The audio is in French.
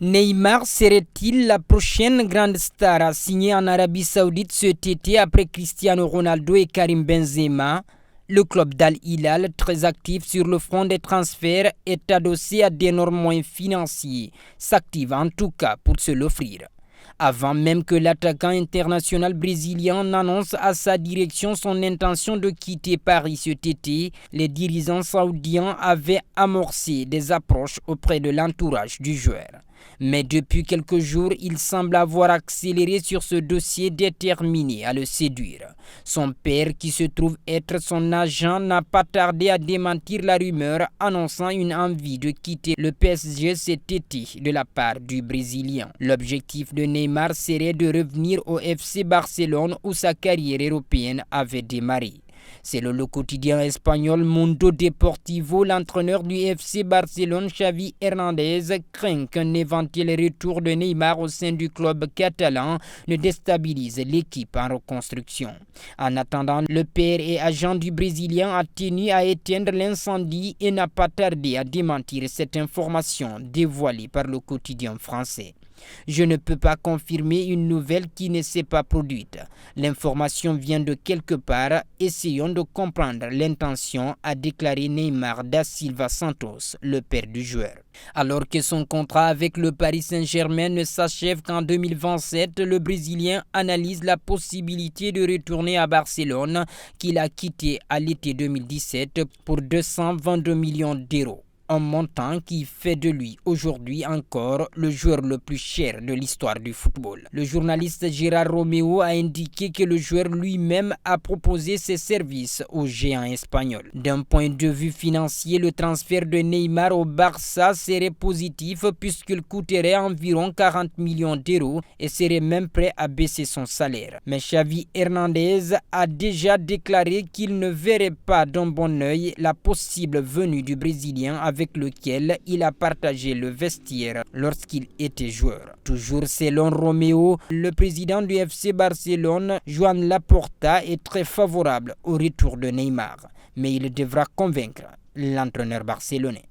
Neymar serait-il la prochaine grande star à signer en Arabie Saoudite cet été après Cristiano Ronaldo et Karim Benzema? Le club d'Al Hilal, très actif sur le front des transferts, est adossé à d'énormes moyens financiers, s'active en tout cas pour se l'offrir. Avant même que l'attaquant international brésilien n'annonce à sa direction son intention de quitter Paris cet été, les dirigeants saoudiens avaient amorcé des approches auprès de l'entourage du joueur. Mais depuis quelques jours, il semble avoir accéléré sur ce dossier déterminé à le séduire. Son père, qui se trouve être son agent, n'a pas tardé à démentir la rumeur, annonçant une envie de quitter le PSG cet été de la part du Brésilien. L'objectif de Neymar serait de revenir au FC Barcelone où sa carrière européenne avait démarré. Selon le quotidien espagnol Mundo Deportivo, l'entraîneur du FC Barcelone, Xavi Hernandez, craint qu'un éventuel retour de Neymar au sein du club catalan ne déstabilise l'équipe en reconstruction. En attendant, le père et agent du Brésilien a tenu à éteindre l'incendie et n'a pas tardé à démentir cette information dévoilée par le quotidien français. Je ne peux pas confirmer une nouvelle qui ne s'est pas produite. L'information vient de quelque part. Essayons de comprendre l'intention, a déclaré Neymar da Silva Santos, le père du joueur. Alors que son contrat avec le Paris Saint-Germain ne s'achève qu'en 2027, le Brésilien analyse la possibilité de retourner à Barcelone, qu'il a quitté à l'été 2017 pour 222 millions d'euros. Un montant qui fait de lui aujourd'hui encore le joueur le plus cher de l'histoire du football. Le journaliste Gérard Roméo a indiqué que le joueur lui-même a proposé ses services au géant espagnol. D'un point de vue financier, le transfert de Neymar au Barça serait positif puisqu'il coûterait environ 40 millions d'euros et serait même prêt à baisser son salaire. Mais Xavi Hernandez a déjà déclaré qu'il ne verrait pas d'un bon œil la possible venue du Brésilien avec lequel il a partagé le vestiaire lorsqu'il était joueur. Toujours selon Roméo, le président du FC Barcelone, Joan Laporta, est très favorable au retour de Neymar, mais il devra convaincre l'entraîneur barcelonais.